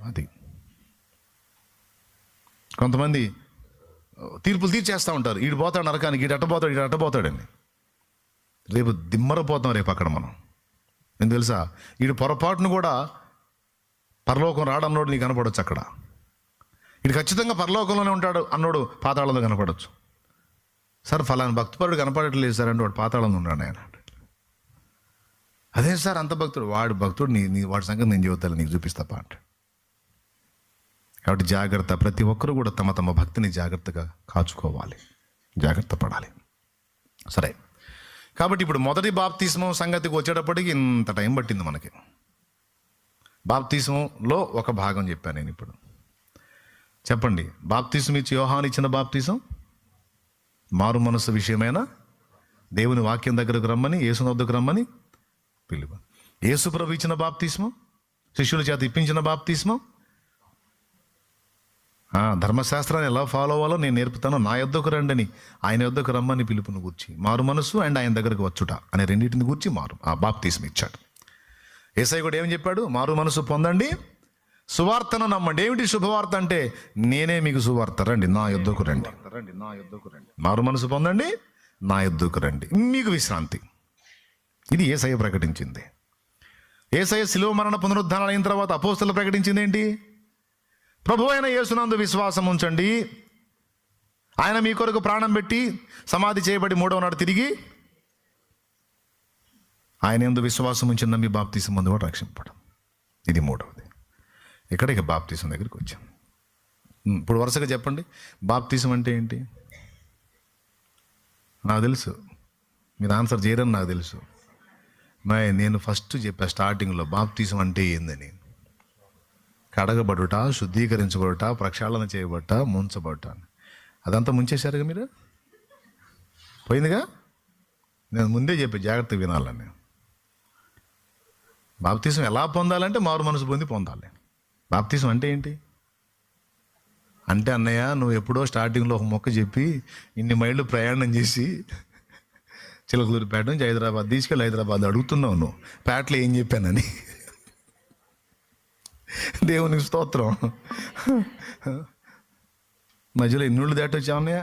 అది కొంతమంది తీర్పులు తీర్చేస్తూ ఉంటారు. ఈడు పోతాడు నరకానికి, ఈడు అట్టపోతాడని. రేపు దిమ్మరపోతాం రేపు అక్కడ మనం. నేను తెలుసా, ఈడు పొరపాటును కూడా పరలోకం రాడన్నోడు నీకు కనపడవచ్చు అక్కడ. ఈడు ఖచ్చితంగా పరలోకంలోనే ఉంటాడు అన్నోడు పాతాళంలో కనపడవచ్చు. సార్ ఫలానా భక్తిపరుడు కనపడట్లేదు సార్ అంటే వాడు పాతాళంలో ఉన్నాడు ఆయన. అదే సార్ అంత భక్తుడు, వాడు భక్తుడు, నీ వాడి సంగతి నేను చెబుతాను, నీకు చూపిస్తాపా అంట. కాబట్టి జాగ్రత్త, ప్రతి ఒక్కరు కూడా తమ తమ భక్తిని జాగ్రత్తగా కాచుకోవాలి, జాగ్రత్త పడాలి. సరే, కాబట్టి ఇప్పుడు మొదటి బాప్తిస్మం సంగతికి వచ్చేటప్పటికి ఇంత టైం పట్టింది మనకి. బాప్తిస్మంలో ఒక భాగం చెప్పాను నేను. ఇప్పుడు చెప్పండి, బాప్తిస్మం ఇచ్చి యోహాను ఇచ్చిన బాప్తిసం మారు మనసు విషయమైన దేవుని వాక్యం దగ్గరకు రమ్మని, యేసు వద్దకు రమ్మని పిలువ. యేసు ప్రభు ఇచ్చిన బాప్తిస్మం, శిష్యుల చేత ఇప్పించిన బాప్తిస్మం, ధర్మశాస్త్రాన్ని ఎలా ఫాలో అవ్వాలో నేను నేర్పుతాను, నా యొద్దకు రండని, ఆయన యొద్దకు రమ్మని పిలుపుని గూర్చి, మారు మనసు అండ్ ఆయన దగ్గరకు వచ్చుట అనే రెండింటిని గూర్చి బాప్తిస్మం ఇచ్చాడు. యేసయ్య కూడా ఏమని చెప్పాడు? మారు మనసు పొందండి, సువార్తను నమ్మండి. ఏమిటి శుభవార్త అంటే? నేనే మీకు సువార్త, రండి నా యొద్దకు రండి. మారు మనసు పొందండి, నా యొద్దకు రండి, మీకు విశ్రాంతి. ఇది యేసయ్య ప్రకటించింది. యేసయ్య శిలువ మరణ పునరుద్ధానం అయిన తర్వాత అపోస్తలులు ప్రకటించింది ఏంటి? ప్రభువైన యేసునందు విశ్వాసం ఉంచండి, ఆయన మీ కొరకు ప్రాణం పెట్టి సమాధి చేయబడి మూడవ నాడు తిరిగి ఆయన యందు విశ్వాసం ఉంచి నమ్మి బాప్తిసం పొంది కూడా రక్షింపడం. ఇది మూడవది. ఇక బాప్తిసం దగ్గరికి వచ్చాం. ఇప్పుడు వరుసగా చెప్పండి, బాప్తిసం అంటే ఏంటి? నాకు తెలుసు మీరు ఆన్సర్ చేయరని నాకు తెలుసు. నేను ఫస్ట్ చెప్పా స్టార్టింగ్లో, బాప్తిసం అంటే ఏందని. కడగబడుట, శుద్ధీకరించబడుట, ప్రక్షాళన చేయబట్ట, ముంచబడుట. అదంతా ముంచేశారుగా మీరు, పోయిందిగా. నేను ముందే చెప్పి జాగ్రత్తగా వినాలని. బాప్తిసం ఎలా పొందాలంటే మారు మనసు పొందాలి. బాప్తిసం అంటే ఏంటి అంటే, అన్నయ్య నువ్వు ఎప్పుడో స్టార్టింగ్లో ఒక మొక్క చెప్పి ఇన్ని మైళ్ళు ప్రయాణం చేసి చిలకలూరిపేట నుంచి హైదరాబాద్ తీసుకెళ్ళి హైదరాబాద్ అడుగుతున్నావు నువ్వు పేటలో ఏం చెప్పానని. దేవునికి స్తోత్రం. మధ్యలో ఎన్నుళ్ళు దాటొచ్చామన్నయ్య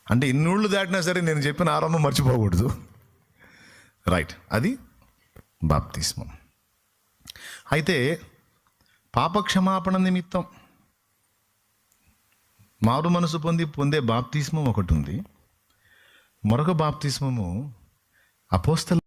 అంటే ఎన్నుళ్ళు దాటినా సరే నేను చెప్పిన ఆరంభం మర్చిపోకూడదు. రైట్, అది బాప్తిస్మం. అయితే పాపక్షమాపణ నిమిత్తం మారు మనసు పొందే బాప్తిస్మం ఒకటి ఉంది. మరొక బాప్తిస్మము అపోస్తల